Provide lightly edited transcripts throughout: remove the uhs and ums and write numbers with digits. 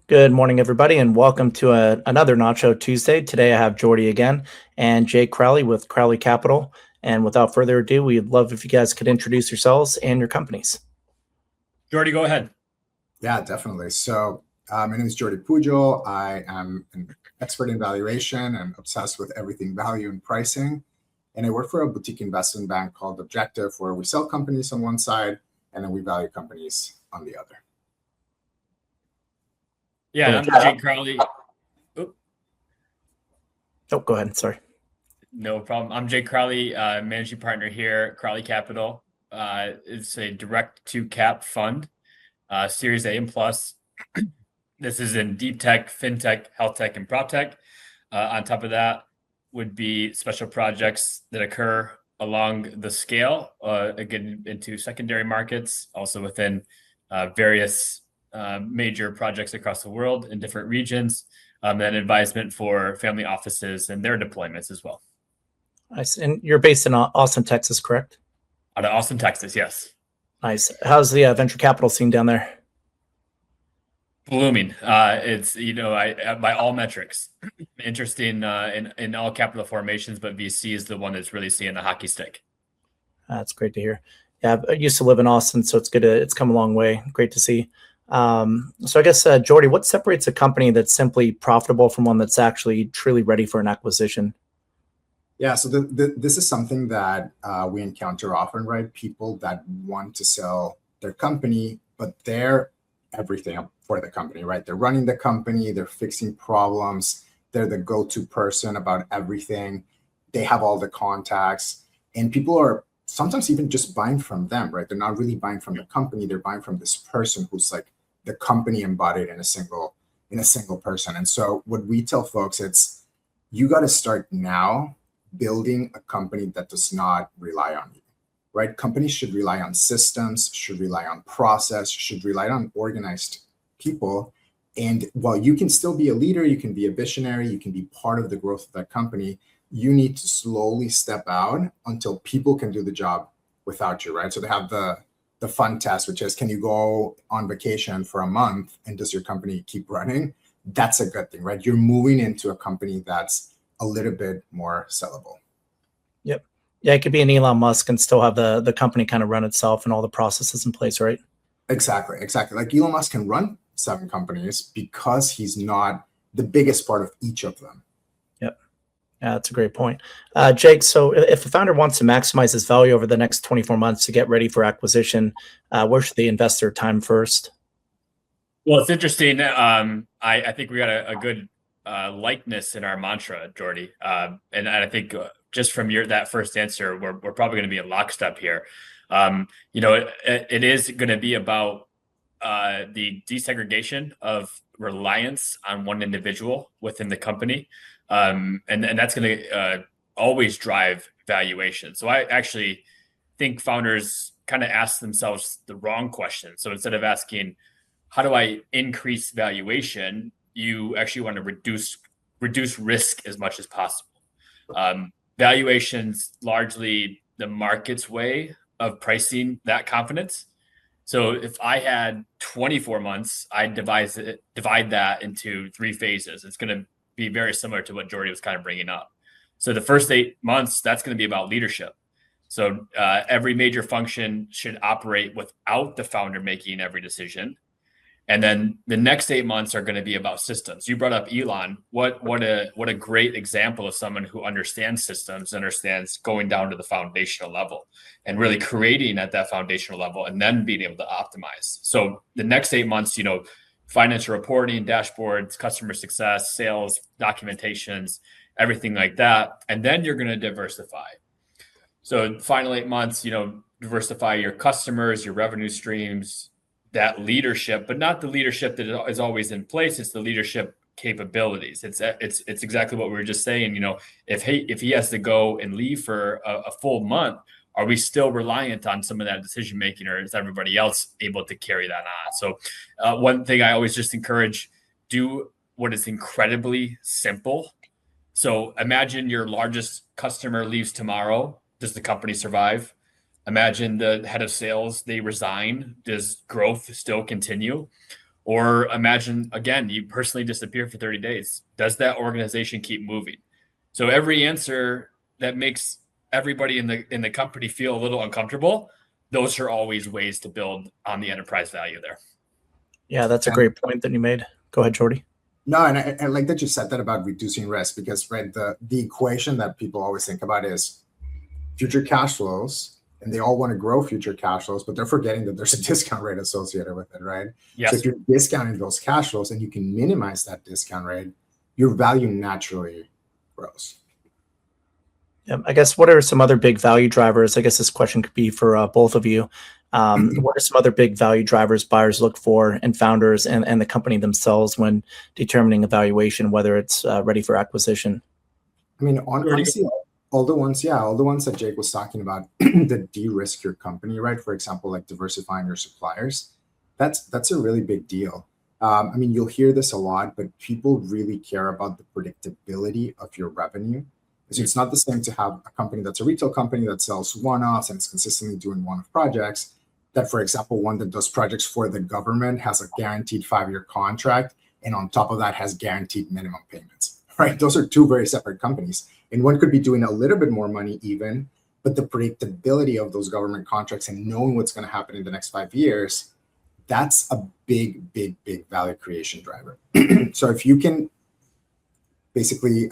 Good morning, everybody, and welcome to another Nacho Tuesday. Today I have Jordi again and Jake Crowley with Crowley Capital. And without further ado, we'd love if you guys could introduce yourselves and your companies. Jordi, go ahead. Yeah, definitely. So my name is Jordi Pujol. I am an expert in valuation and obsessed with everything value and pricing. And I work for a boutique investment bank called Objective, where we sell companies on one side and then we value companies on the other. Yeah, I'm Jake Crowley. Oh, go ahead. Sorry. No problem. I'm Jake Crowley, managing partner here at Crowley Capital. It's a direct-to-cap fund, Series A and plus. This is in deep tech, fintech, health tech, and prop tech. On top of that would be special projects that occur along the scale, again, into secondary markets, also within various major projects across the world in different regions, and advisement for family offices and their deployments as well. Nice. And you're based in Austin, Texas, correct? Out of Austin, Texas, yes. Nice. How's the venture capital scene down there? Blooming. It's, by all metrics, interesting in all capital formations, but VC is the one that's really seeing the hockey stick. That's great to hear. Yeah, I used to live in Austin, so it's come a long way. Great to see. So I guess, Jordi, what separates a company that's simply profitable from one that's actually truly ready for an acquisition? Yeah, so this is something that we encounter often, right? People that want to sell their company, but they're everything for the company, right? They're running the company, they're fixing problems, they're the go-to person about everything. They have all the contacts, and people are sometimes even just buying from them, right? They're not really buying from the company, they're buying from this person who's like the company embodied in a single person. And so what we tell folks, it's you got to start now building a company that does not rely on you, right? Companies should rely on systems, should rely on process, should rely on organized people. And while you can still be a leader, you can be a visionary, you can be part of the growth of that company, you need to slowly step out until people can do the job without you, right? So they have the fun test, which is, can you go on vacation for a month and does your company keep running? That's a good thing, right? You're moving into a company that's a little bit more sellable. Yep. Yeah, it could be an Elon Musk and still have the company kind of run itself and all the processes in place, right? Exactly. Like Elon Musk can run 7 companies because he's not the biggest part of each of them. Yep. Yeah, that's a great point. Jake, so if a founder wants to maximize his value over the next 24 months to get ready for acquisition, where should they invest their time first? Well, it's interesting. I think we got a good likeness in our mantra, Jordi. And I think just from that first answer, we're probably going to be in lockstep here. It is going to be about the desegregation of reliance on one individual within the company. And that's going to always drive valuation. So I actually think founders kind of ask themselves the wrong question. So instead of asking, how do I increase valuation? You actually want to reduce risk as much as possible. Valuation's largely the market's way of pricing that confidence. So if I had 24 months, I'd divide that into 3 phases. It's going to be very similar to what Jordi was kind of bringing up. So the first 8 months, that's going to be about leadership. So every major function should operate without the founder making every decision. And then the next 8 months are going to be about systems. You brought up Elon. What a great example of someone who understands systems, understands going down to the foundational level and really creating at that foundational level and then being able to optimize. So the next 8 months, financial reporting, dashboards, customer success, sales, documentations, everything like that. And then you're going to diversify. So final 8 months, diversify your customers, your revenue streams, that leadership, but not the leadership that is always in place. It's the leadership capabilities. It's exactly what we were just saying. If he has to go and leave for a full month, are we still reliant on some of that decision making, or is everybody else able to carry that on? So one thing I always just encourage, do what is incredibly simple. So imagine your largest customer leaves tomorrow. Does the company survive? Imagine the head of sales, they resign. Does growth still continue? Or imagine, again, you personally disappear for 30 days. Does that organization keep moving? So every answer that makes everybody in the company feel a little uncomfortable, those are always ways to build on the enterprise value there. Yeah, that's a great point that you made. Go ahead, Jordi. No, and I like that you said that about reducing risk, because right, the equation that people always think about is future cash flows, and they all want to grow future cash flows, but they're forgetting that there's a discount rate associated with it, right? Yes. So if you're discounting those cash flows and you can minimize that discount rate, your value naturally grows. Yeah, I guess what are some other big value drivers? I guess this question could be for both of you. What are some other big value drivers buyers look for in founders and the company themselves when determining a valuation, whether it's ready for acquisition? I mean, honestly, all the ones that Jake was talking about that de-risk your company, right? For example, like diversifying your suppliers, that's a really big deal. I mean, you'll hear this a lot, but people really care about the predictability of your revenue. So it's not the same to have a company that's a retail company that sells one-offs and is consistently doing one-off projects, that, for example, one that does projects for the government has a guaranteed 5-year contract, and on top of that has guaranteed minimum payments, right? Those are two very separate companies. And one could be doing a little bit more money even, but the predictability of those government contracts and knowing what's going to happen in the next 5 years, that's a big, big, big value creation driver. So if you can basically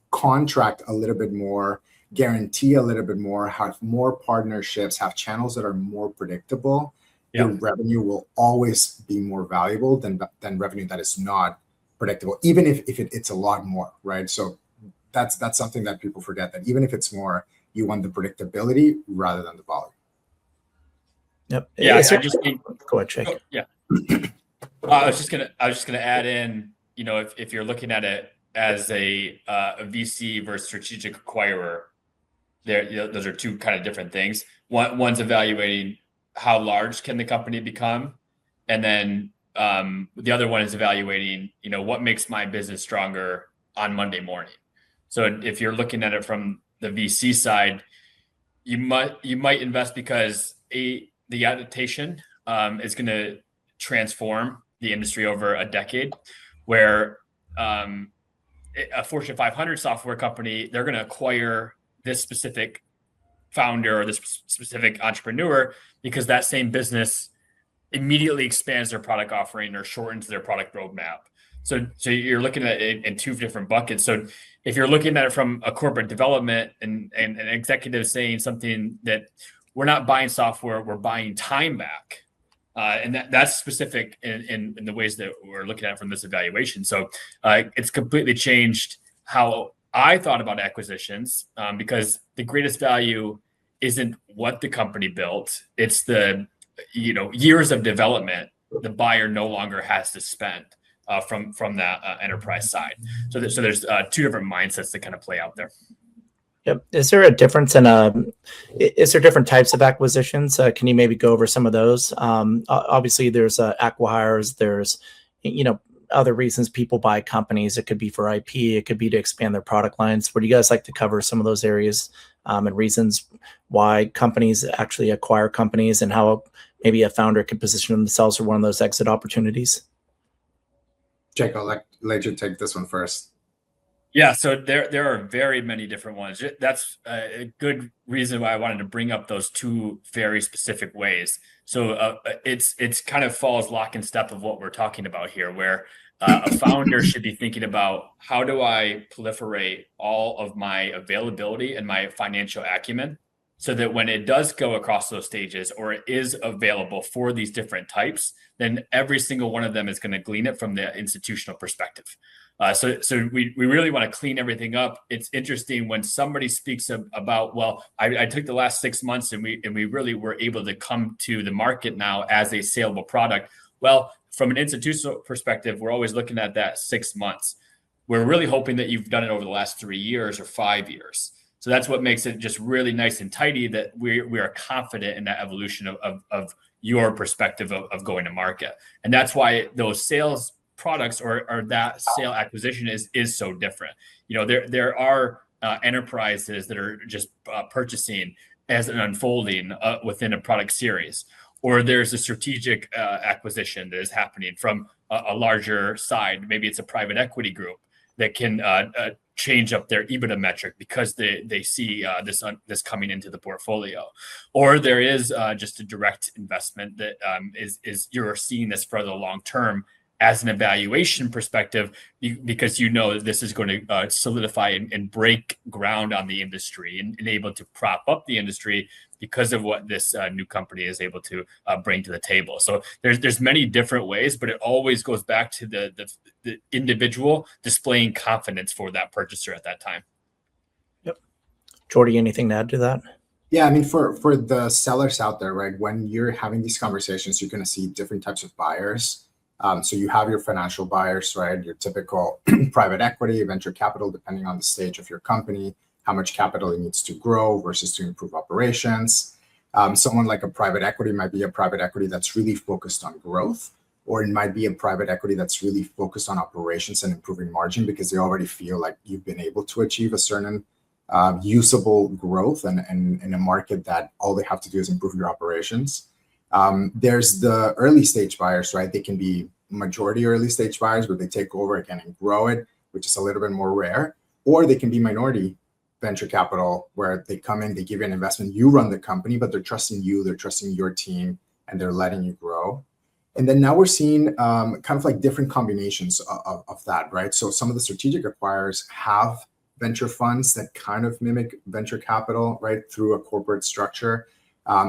contract a little bit more, guarantee a little bit more, have more partnerships, have channels that are more predictable, your revenue will always be more valuable than revenue that is not predictable, even if it's a lot more, right? So that's something that people forget, that even if it's more, you want the predictability rather than the volume. Yep. Yeah. Go ahead, Jake. Yeah. I was just gonna add in, if you're looking at it as a VC versus strategic acquirer, those are two kind of different things. One's evaluating how large can the company become, and then the other one is evaluating, what makes my business stronger on Monday morning. So if you're looking at it from the VC side, you might invest because the adaptation is going to transform the industry over a decade, where a Fortune 500 software company, they're going to acquire this specific founder or this specific entrepreneur because that same business immediately expands their product offering or shortens their product roadmap. So you're looking at it in two different buckets. So if you're looking at it from a corporate development and an executive saying something that we're not buying software, we're buying time back. And that's specific in the ways that we're looking at it from this evaluation. So it's completely changed how I thought about acquisitions, because the greatest value isn't what the company built. It's the years of development the buyer no longer has to spend from that enterprise side. So there's two different mindsets that kind of play out there. Yep. Is there a difference is there different types of acquisitions? Can you maybe go over some of those? Obviously there's acqui-hires, there's, other reasons people buy companies. It could be for IP, it could be to expand their product lines. Would you guys like to cover some of those areas and reasons why companies actually acquire companies and how maybe a founder could position themselves for one of those exit opportunities? Jake, I'll let you take this one first. Yeah, so there are very many different ones. That's a good reason why I wanted to bring up those two very specific ways. So it's kind of falls lock and step of what we're talking about here, where a founder should be thinking about, how do I proliferate all of my availability and my financial acumen so that when it does go across those stages, or it is available for these different types, then every single one of them is going to glean it from the institutional perspective. So we really want to clean everything up. It's interesting when somebody speaks about, well, I took the last 6 months and we really were able to come to the market now as a saleable product. Well, from an institutional perspective, we're always looking at that 6 months. We're really hoping that you've done it over the last 3 years or 5 years. So that's what makes it just really nice and tidy, that we are confident in that evolution of your perspective of going to market. And that's why those sales products or that sale acquisition is so different. There are enterprises that are just purchasing as an unfolding within a product series, or there's a strategic acquisition that is happening from a larger side. Maybe it's a private equity group that can change up their EBITDA metric because they see this coming into the portfolio, or there is just a direct investment that is you're seeing this for the long term as an evaluation perspective, because you know that this is going to solidify and break ground on the industry and able to prop up the industry because of what this new company is able to bring to the table. So there's many different ways, but it always goes back to the individual displaying confidence for that purchaser at that time. Yep. Jordi, anything to add to that? Yeah, I mean, for the sellers out there, right, when you're having these conversations, you're going to see different types of buyers. So you have your financial buyers, right? Your typical private equity, venture capital, depending on the stage of your company, how much capital it needs to grow versus to improve operations. Someone like a private equity might be a private equity that's really focused on growth, or it might be a private equity that's really focused on operations and improving margin because they already feel like you've been able to achieve a certain usable growth and in a market that all they have to do is improve your operations. There's the early stage buyers, right? They can be majority early stage buyers where they take over again and grow it, which is a little bit more rare, or they can be minority venture capital where they come in, they give you an investment, you run the company, but they're trusting you, they're trusting your team, and they're letting you grow. And then now we're seeing kind of like different combinations of that, right? So some of the strategic acquirers have venture funds that kind of mimic venture capital, right, through a corporate structure.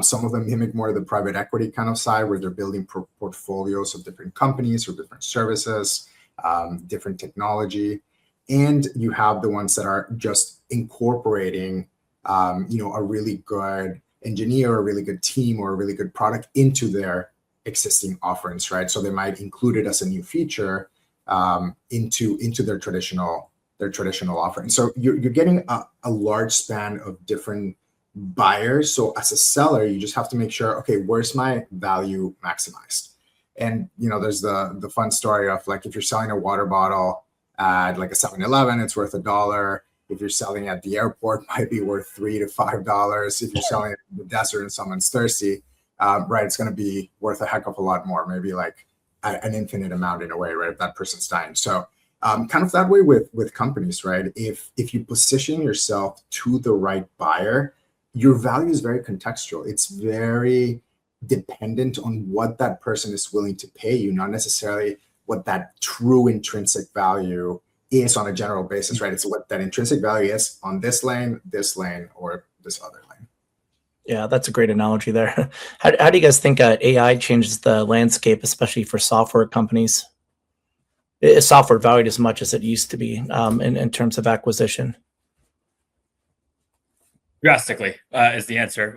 Some of them mimic more of the private equity kind of side where they're building portfolios of different companies or different services, different technology. And you have the ones that are just incorporating, a really good engineer, a really good team, or a really good product into their existing offerings, right? So they might include it as a new feature into their traditional offering. So you're getting a large span of different buyers. So as a seller, you just have to make sure, okay, where's my value maximized? And there's the fun story of like if you're selling a water bottle at like a 7-Eleven, it's worth $1. If you're selling at the airport, might be worth $3 to $5. If you're selling it in the desert and someone's thirsty, right, it's going to be worth a heck of a lot more, maybe like an infinite amount in a way, right? If that person's dying. So kind of that way with companies, right? If you position yourself to the right buyer, your value is very contextual. It's very dependent on what that person is willing to pay you, not necessarily what that true intrinsic value is on a general basis, right? It's what that intrinsic value is on this lane, or this other lane. Yeah, that's a great analogy there. How do you guys think AI changes the landscape, especially for software companies? Is software valued as much as it used to be in terms of acquisition? Drastically is the answer.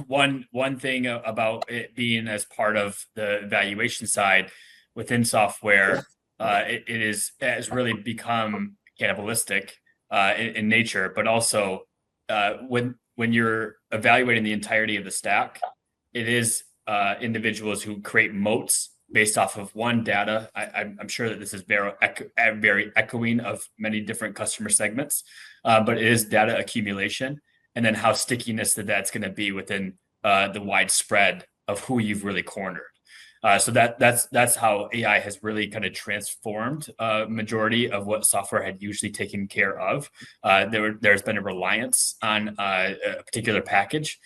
One thing about it being as part of the valuation side within software, it has really become cannibalistic in nature. But also, when you're evaluating the entirety of the stack, it is individuals who create moats based off of one data. I'm sure that this is very echoing of many different customer segments, but it is data accumulation, and then how stickiness that's going to be within the widespread of who you've really cornered. So that's how AI has really kind of transformed majority of what software had usually taken care of. There's been a reliance on a particular package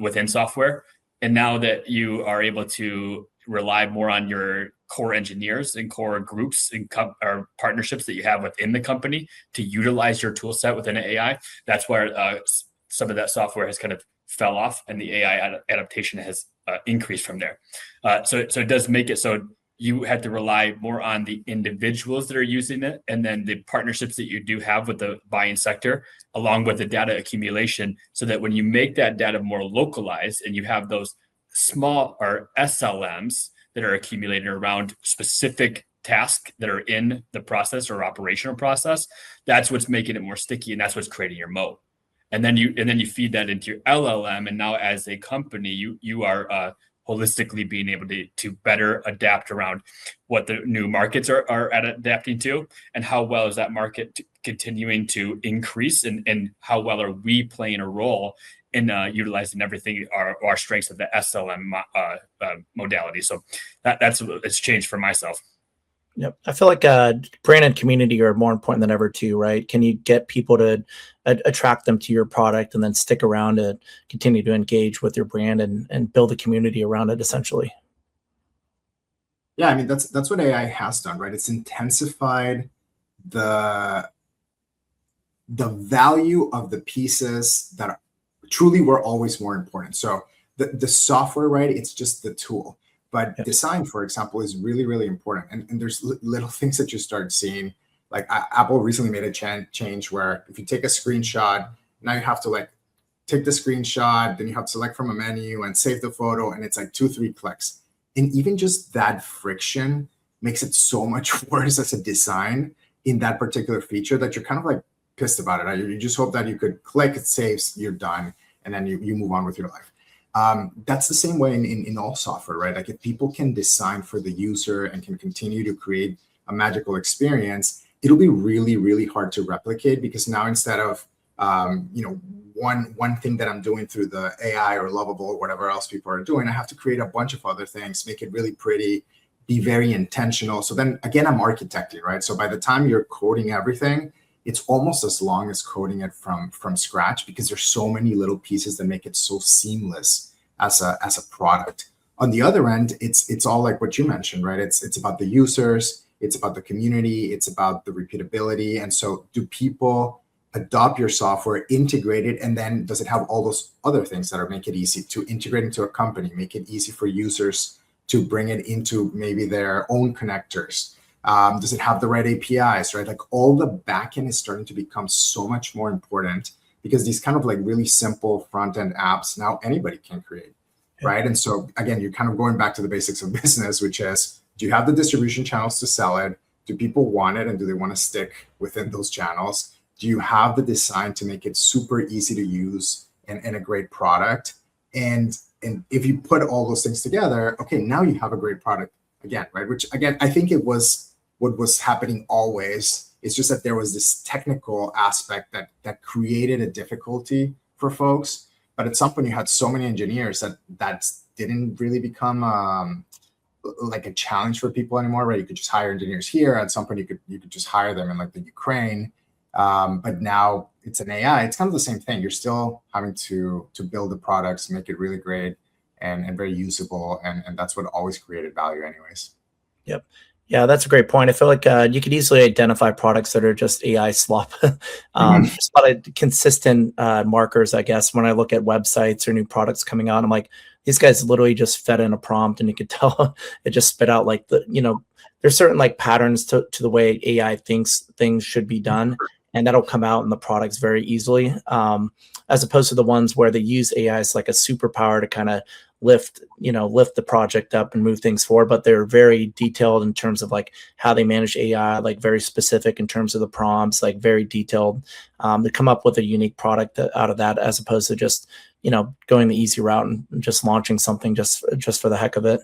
within software, and now that you are able to rely more on your core engineers and core groups and or partnerships that you have within the company to utilize your tool set within AI, that's where some of that software has kind of fell off, and the AI adaptation has increased from there. So it does make it so you have to rely more on the individuals that are using it, and then the partnerships that you do have with the buying sector, along with the data accumulation, so that when you make that data more localized and you have those small or SLMs that are accumulated around specific tasks that are in the process or operational process, that's what's making it more sticky, and that's what's creating your moat. And then you feed that into your LLM, and now as a company, you are holistically being able to better adapt around what the new markets are adapting to, and how well is that market continuing to increase, and how well are we playing a role in utilizing everything our strengths of the SLM modality. So it's changed for myself. Yep. I feel like brand and community are more important than ever too, right? Can you get people to attract them to your product and then stick around and continue to engage with your brand and build a community around it essentially? Yeah, I mean, that's what AI has done, right? It's intensified the value of the pieces that truly were always more important. So the software, right? It's just the tool. But design, for example, is really, really important. And there's little things that you start seeing. Like Apple recently made a change where if you take a screenshot, now you have to like take the screenshot, then you have to select from a menu and save the photo. And it's like 2-3 clicks. And even just that friction makes it so much worse as a design in that particular feature that you're kind of like pissed about it. You just hope that you could click, it saves, you're done, and then you move on with your life. That's the same way in all software, right? Like if people can design for the user and can continue to create a magical experience, it'll be really, really hard to replicate, because now instead of, one thing that I'm doing through the AI or Lovable or whatever else people are doing, I have to create a bunch of other things, make it really pretty, be very intentional. So then again, I'm architecting, right? So by the time you're coding everything, it's almost as long as coding it from scratch, because there's so many little pieces that make it so seamless as a product. On the other end, it's all like what you mentioned, right? It's about the users, it's about the community, it's about the repeatability. And so do people adopt your software, integrate it, and then does it have all those other things that make it easy to integrate into a company, make it easy for users to bring it into maybe their own connectors? Does it have the right APIs, right? Like all the backend is starting to become so much more important, because these kind of like really simple front-end apps now anybody can create, right? And so again, you're kind of going back to the basics of business, which is, do you have the distribution channels to sell it? Do people want it, and do they want to stick within those channels? Do you have the design to make it super easy to use and a great product? And if you put all those things together, okay, now you have a great product again, right? Which again, I think it was what was happening always. It's just that there was this technical aspect that created a difficulty for folks. But at some point, you had so many engineers that didn't really become like a challenge for people anymore, right? You could just hire engineers here. At some point, you could just hire them in like the Ukraine. But now it's an AI. It's kind of the same thing. You're still having to build the products, make it really great and very usable, and that's what always created value, anyways. Yep. Yeah, that's a great point. I feel like you could easily identify products that are just AI slop. There's a lot of consistent markers, I guess, when I look at websites or new products coming out. I'm like, these guys literally just fed in a prompt, and you could tell it just spit out like there's certain like patterns to the way AI thinks things should be done, and that'll come out in the products very easily, as opposed to the ones where they use AI as like a superpower to kind of lift the project up and move things forward, but they're very detailed in terms of like how they manage AI, like very specific in terms of the prompts, like very detailed, to come up with a unique product out of that, as opposed to just going the easy route and just launching something just for the heck of it.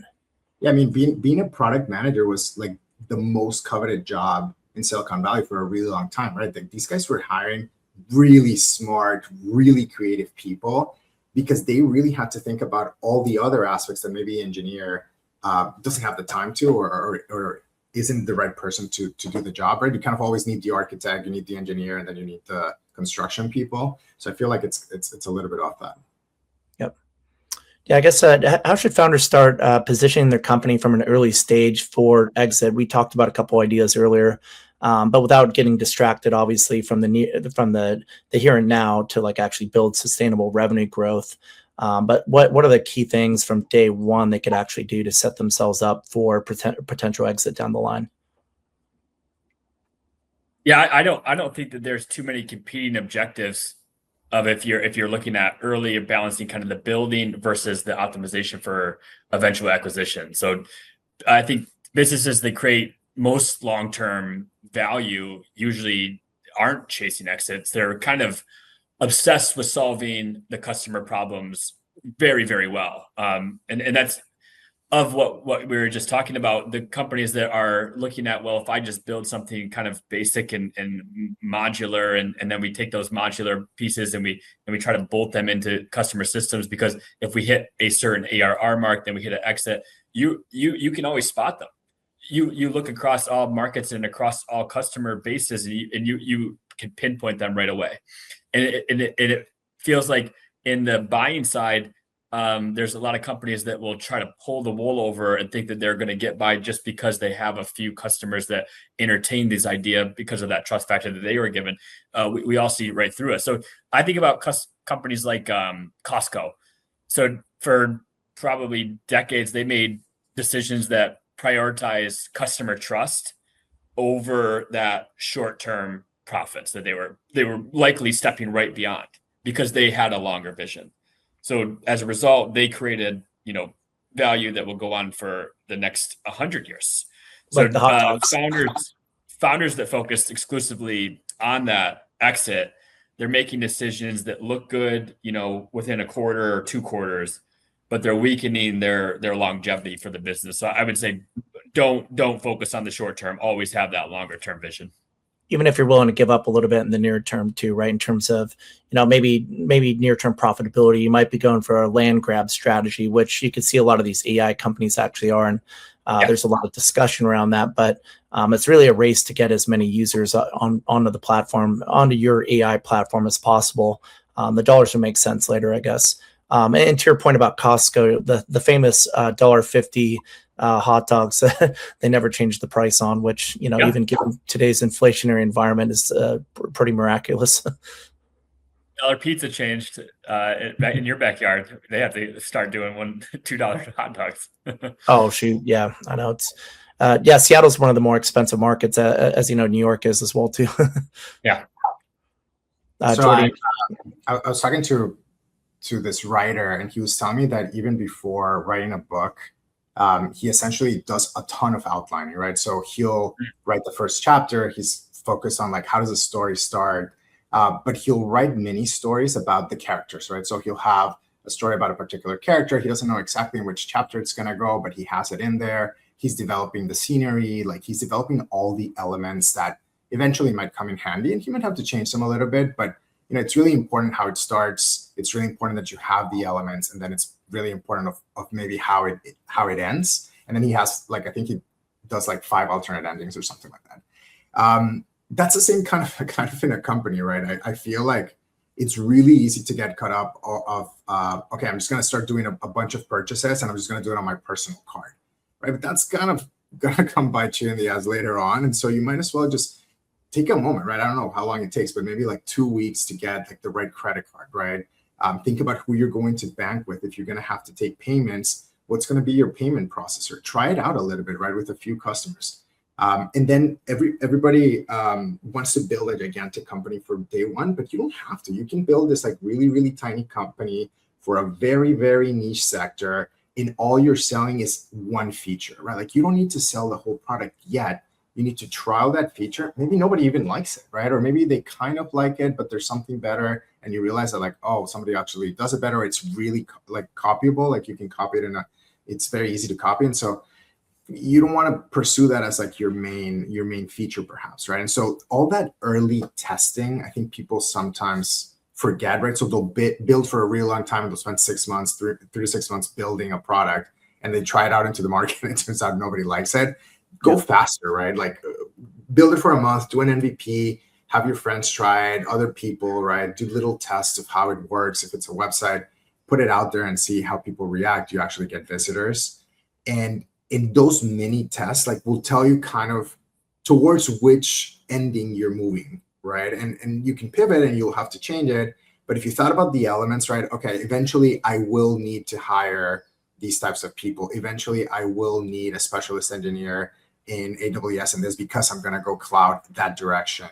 Yeah, I mean, being a product manager was like the most coveted job in Silicon Valley for a really long time, right? Like these guys were hiring really smart, really creative people, because they really had to think about all the other aspects that maybe an engineer doesn't have the time to, or isn't the right person to do the job, right? You kind of always need the architect, you need the engineer, and then you need the construction people. So I feel like it's a little bit off that. Yep. Yeah, I guess how should founders start positioning their company from an early stage for exit? We talked about a couple ideas earlier, but without getting distracted, obviously, from the here and now to like actually build sustainable revenue growth. But what are the key things from day one they could actually do to set themselves up for potential exit down the line? Yeah, I don't think that there's too many competing objectives of if you're looking at early balancing kind of the building versus the optimization for eventual acquisition. So I think businesses that create most long-term value usually aren't chasing exits. They're kind of obsessed with solving the customer problems very, very well. And that's of what we were just talking about, the companies that are looking at, well, if I just build something kind of basic and modular, and then we take those modular pieces and we try to bolt them into customer systems, because if we hit a certain ARR mark, then we hit an exit. You can always spot them. You look across all markets and across all customer bases, and you can pinpoint them right away. And it feels like in the buying side, there's a lot of companies that will try to pull the wool over and think that they're going to get by just because they have a few customers that entertain this idea because of that trust factor that they were given. We all see right through it. So I think about companies like Costco. So for probably decades, they made decisions that prioritize customer trust over that short-term profits that they were likely stepping right beyond, because they had a longer vision. So as a result, they created, value that will go on for the next 100 years. So Like the hot dogs. Founders that focused exclusively on that exit, they're making decisions that look good, within a quarter or 2 quarters, but they're weakening their longevity for the business. So I would say don't focus on the short term. Always have that longer term vision. Even if you're willing to give up a little bit in the near term too, right? In terms of, maybe near term profitability, you might be going for a land grab strategy, which you can see a lot of these AI companies actually are. And there's a lot of discussion around that, but it's really a race to get as many users onto the platform, onto your AI platform as possible. The dollars will make sense later, I guess. And to your point about Costco, the famous $1.50 hot dogs, they never changed the price on, which, even given today's inflationary environment, is pretty miraculous. Dollar Pizza changed in your backyard. They have to start doing $2 hot dogs. Oh, shoot. Yeah, I know. It's Seattle's one of the more expensive markets, as you know, New York is as well, too. Yeah. Jordi, I was talking to this writer, and he was telling me that even before writing a book, he essentially does a ton of outlining, right? So he'll write the first chapter. He's focused on how does the story start, but he'll write mini stories about the characters, right? So he'll have a story about a particular character. He doesn't know exactly in which chapter it's going to go, but he has it in there. He's developing the scenery, he's developing all the elements that eventually might come in handy, and he might have to change them a little bit, but it's really important how it starts. It's really important that you have the elements, and then it's really important of maybe how it ends. And then he has I think he does 5 alternate endings or something like that. That's the same kind of in a company, right? I feel like it's really easy to get caught up of okay, I'm just going to start doing a bunch of purchases, and I'm just going to do it on my personal card, right? But that's kind of going to come bite you in the ass later on, and so you might as well just take a moment, right? I don't know how long it takes, but maybe 2 weeks to get the right credit card, right? Think about who you're going to bank with. If you're going to have to take payments, what's going to be your payment processor? Try it out a little bit, right, with a few customers. And then everybody wants to build a gigantic company for day one, but you don't have to. You can build this really, really tiny company for a very, very niche sector, and all you're selling is one feature, right? You don't need to sell the whole product yet. You need to trial that feature. Maybe nobody even likes it, right? Or maybe they kind of like it, but there's something better, and you realize that oh, somebody actually does it better. It's really copyable. You can copy it it's very easy to copy. And so you don't want to pursue that as your main feature, perhaps, right? And so all that early testing, I think people sometimes forget, right? So they'll build for a really long time, and they'll spend 6 months, 3 to 6 months building a product, and they try it out into the market, and it turns out nobody likes it. Go faster, right? Build it for a month, do an MVP, have your friends try it, other people, right? Do little tests of how it works. If it's a website, put it out there and see how people react. You actually get visitors. And in those mini tests, will tell you kind of towards which ending you're moving, right? And you can pivot and you'll have to change it. But if you thought about the elements, right? Okay, eventually I will need to hire these types of people. Eventually I will need a specialist engineer in AWS and this, because I'm going to go cloud that direction.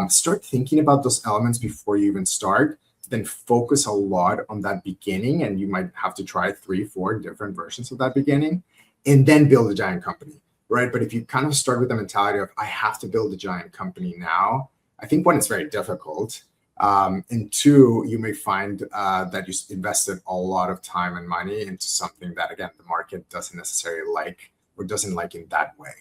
Start thinking about those elements before you even start, then focus a lot on that beginning, and you might have to try 3-4 different versions of that beginning, and then build a giant company, right? But if you kind of start with the mentality of I have to build a giant company now, I think one, it's very difficult, And two, you may find that you invested a lot of time and money into something that, again, the market doesn't necessarily like or doesn't like in that way.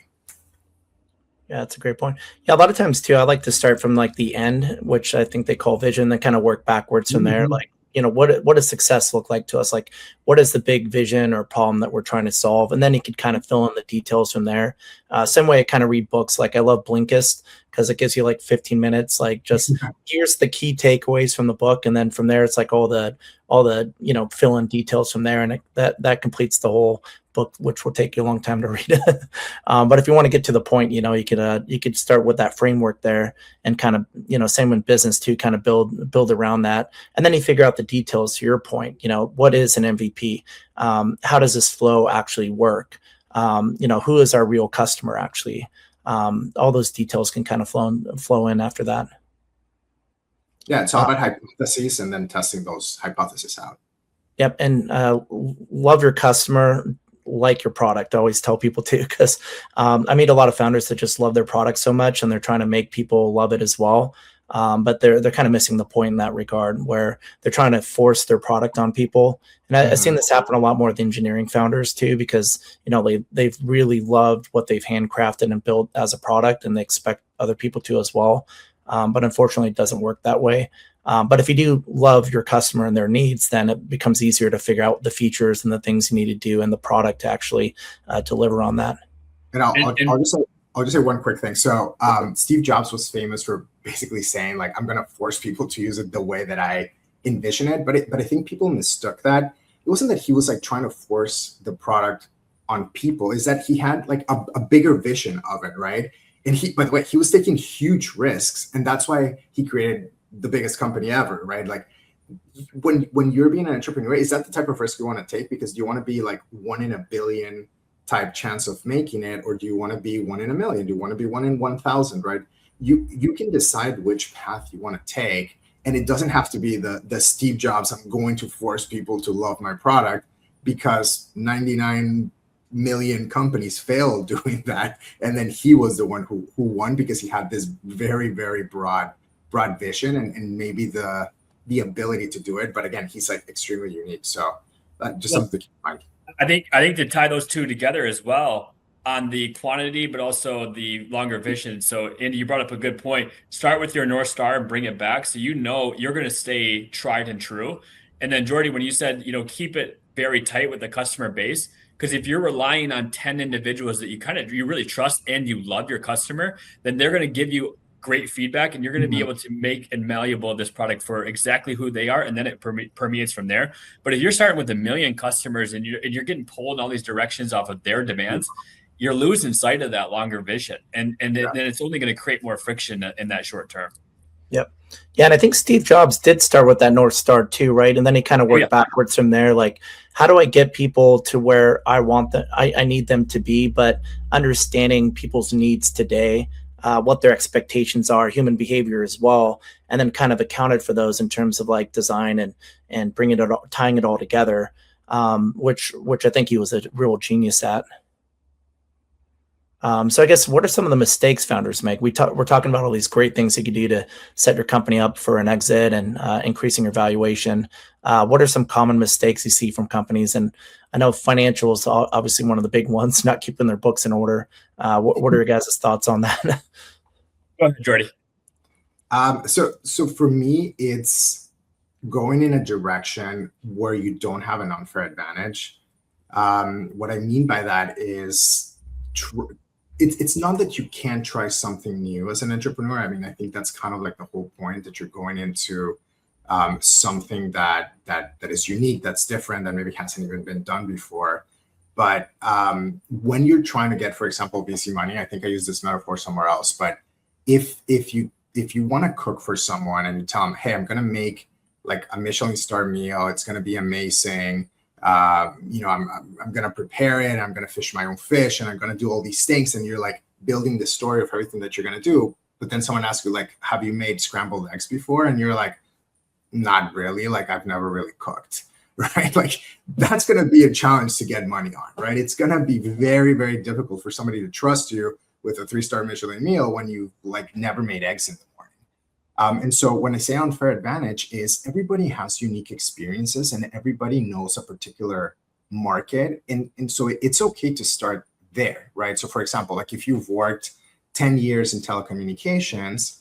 Yeah, that's a great point. Yeah, a lot of times too, I like to start from like the end, which I think they call vision, then kind of work backwards from there. Like, what does success look like to us? Like, what is the big vision or problem that we're trying to solve? And then you could kind of fill in the details from there. Same way I kind of read books. Like I love Blinkist because it gives you like 15 minutes, like just here's the key takeaways from the book. And then from there, it's like all the fill in details from there. And that completes the whole book, which will take you a long time to read. But if you want to get to the point, you could start with that framework there and kind of, same in business too, kind of build around that. And then you figure out the details to your point, what is an MVP? How does this flow actually work? Who is our real customer actually? All those details can kind of flow in after that. Yeah, it's all about hypotheses and then testing those hypotheses out. Yep. And love your customer, like your product. I always tell people too, because I meet a lot of founders that just love their product so much and they're trying to make people love it as well. But they're kind of missing the point in that regard where they're trying to force their product on people. And I've seen this happen a lot more with engineering founders too, because, they've really loved what they've handcrafted and built as a product and they expect other people to as well. But unfortunately it doesn't work that way. But if you do love your customer and their needs, then it becomes easier to figure out the features and the things you need to do and the product to actually deliver on that. And I'll just say one quick thing. So Steve Jobs was famous for basically saying, like, I'm going to force people to use it the way that I envision it. But I think people mistook that. It wasn't that he was like trying to force the product on people. Is that he had like a bigger vision of it, right? And by the way, he was taking huge risks, and that's why he created the biggest company ever, right? Like when you're being an entrepreneur, is that the type of risk you want to take? Because do you want to be like 1 in a billion type chance of making it, or do you want to be 1 in a million? Do you want to be 1 in 1,000, right? You can decide which path you want to take, and it doesn't have to be the Steve Jobs, I'm going to force people to love my product, because 99 million companies failed doing that, and then he was the one who won because he had this very, very broad vision and maybe the ability to do it. But again, he's like extremely unique. So just something to keep in mind. I think to tie those two together as well on the quantity, but also the longer vision. So Andy, you brought up a good point. Start with your North Star and bring it back. So you're going to stay tried and true. And then Jordi, when you said, keep it very tight with the customer base, because if you're relying on 10 individuals that you really trust and you love your customer, then they're going to give you great feedback and you're going to be able to make and malleable this product for exactly who they are. And then it permeates from there. But if you're starting with 1 million customers and you're getting pulled in all these directions off of their demands, you're losing sight of that longer vision. And then it's only going to create more friction in that short term. Yep. Yeah. And I think Steve Jobs did start with that North Star too, right? And then he kind of worked backwards from there. Like, how do I get people to where I want them, I need them to be, but understanding people's needs today, what their expectations are, human behavior as well, and then kind of accounted for those in terms of like design and tying it all together, which I think he was a real genius at. So I guess, what are some of the mistakes founders make? We're talking about all these great things you could do to set your company up for an exit and increasing your valuation. What are some common mistakes you see from companies? And I know financial is obviously one of the big ones, not keeping their books in order. What are your guys' thoughts on that? Go ahead, Jordi. So for me, it's going in a direction where you don't have an unfair advantage. What I mean by that is it's not that you can't try something new as an entrepreneur. I mean, I think that's kind of like the whole point, that you're going into something that is unique, that's different, that maybe hasn't even been done before. But when you're trying to get, for example, VC money, I think I used this metaphor somewhere else, but if you want to cook for someone and you tell them, hey, I'm going to make like a Michelin star meal, it's going to be amazing. I'm going to prepare it. I'm going to fish my own fish and I'm going to do all these things. And you're like building the story of everything that you're going to do. But then someone asks you, like, have you made scrambled eggs before? And you're like, not really. Like, I've never really cooked, right? Like, that's going to be a challenge to get money on, right? It's going to be very, very difficult for somebody to trust you with a 3-star Michelin meal when you like never made eggs in the And so when I say unfair advantage is everybody has unique experiences and everybody knows a particular market. And so it's okay to start there, right? So for example, like if you've worked 10 years in telecommunications,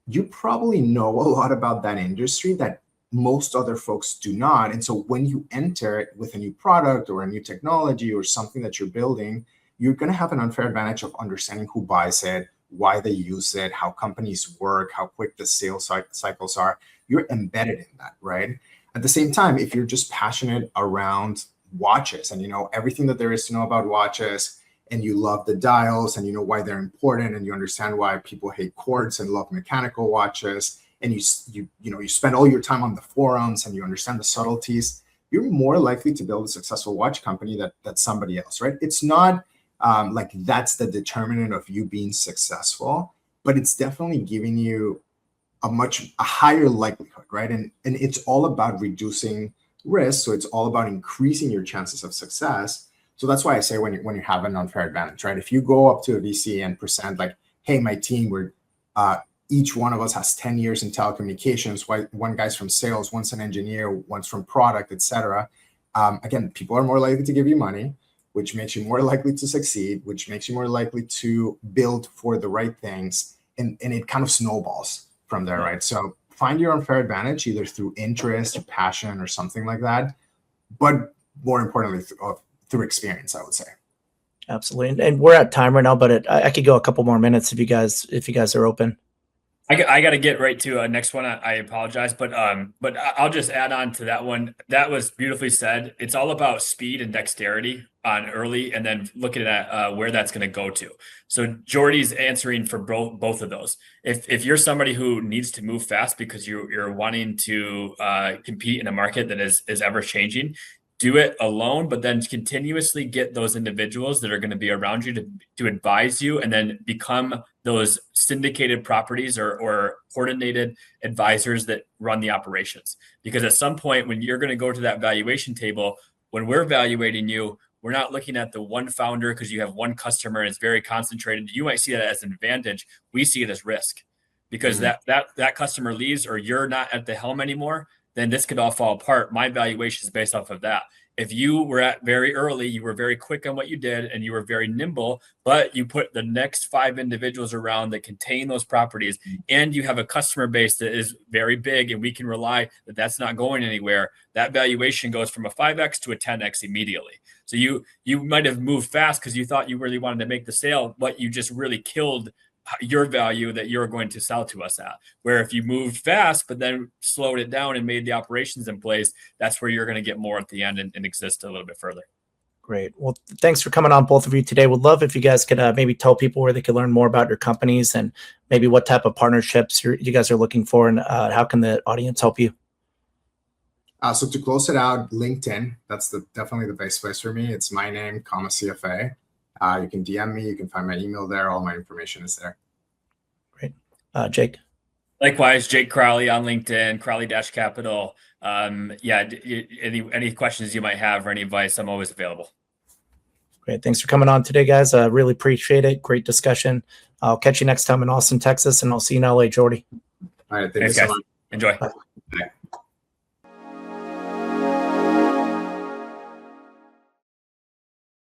you probably know a lot about that industry that most other folks do not. And so when you enter with a new product or a new technology or something that you're building, you're going to have an unfair advantage of understanding who buys it, why they use it, how companies work, how quick the sales cycles are. You're embedded in that, right? At the same time, if you're just passionate around watches and you know everything that there is to know about watches, and you love the dials and you know why they're important, and you understand why people hate quartz and love mechanical watches, and you spend all your time on the forums and you understand the subtleties, you're more likely to build a successful watch company that somebody else, right? It's not like that's the determinant of you being successful, but it's definitely giving you a higher likelihood, right? And it's all about reducing risk. So it's all about increasing your chances of success. So that's why I say when you have an unfair advantage, right? If you go up to a VC and present like, hey, my team, each one of us has 10 years in telecommunications. One guy's from sales, one's an engineer, one's from product, etc. Again, people are more likely to give you money, which makes you more likely to succeed, which makes you more likely to build for the right things. And it kind of snowballs from there, right? So find your unfair advantage either through interest or passion or something like that. But more importantly, through experience, I would say. Absolutely. And we're at time right now, but I could go a couple more minutes if you guys are open. I got to get right to next one. I apologize, but I'll just add on to that one. That was beautifully said. It's all about speed and dexterity on early, and then looking at where that's going to go to. So Jordi's answering for both of those. If you're somebody who needs to move fast because you're wanting to compete in a market that is ever changing, do it alone, but then continuously get those individuals that are going to be around you to advise you, and then become those syndicated properties or coordinated advisors that run the operations. Because at some point when you're going to go to that valuation table, when we're evaluating you, we're not looking at the one founder because you have one customer and it's very concentrated. You might see that as an advantage. We see it as risk, because that customer leaves or you're not at the helm anymore, then this could all fall apart. My valuation is based off of that. If you were at very early, you were very quick on what you did and you were very nimble, but you put the next 5 individuals around that contain those properties, and you have a customer base that is very big and we can rely that that's not going anywhere, that valuation goes from a 5x to a 10x immediately. So you might have moved fast because you thought you really wanted to make the sale, but you just really killed your value that you're going to sell to us at. Where if you moved fast, but then slowed it down and made the operations in place, that's where you're going to get more at the end and exist a little bit further. Great. Well, thanks for coming on, both of you today. Would love if you guys could maybe tell people where they could learn more about your companies and maybe what type of partnerships you guys are looking for, and how can the audience help you? So to close it out, LinkedIn, that's definitely the best place for me. It's my name, CFA. You can DM me. You can find my email there. All my information is there. Great. Jake? Likewise, Jake Crowley on LinkedIn, Crowley-Capital. Any questions you might have or any advice, I'm always available. Great. Thanks for coming on today, guys. Really appreciate it. Great discussion. I'll catch you next time in Austin, Texas, and I'll see you in LA, Jordi. All right. Thanks, guys. So much. Enjoy. Bye.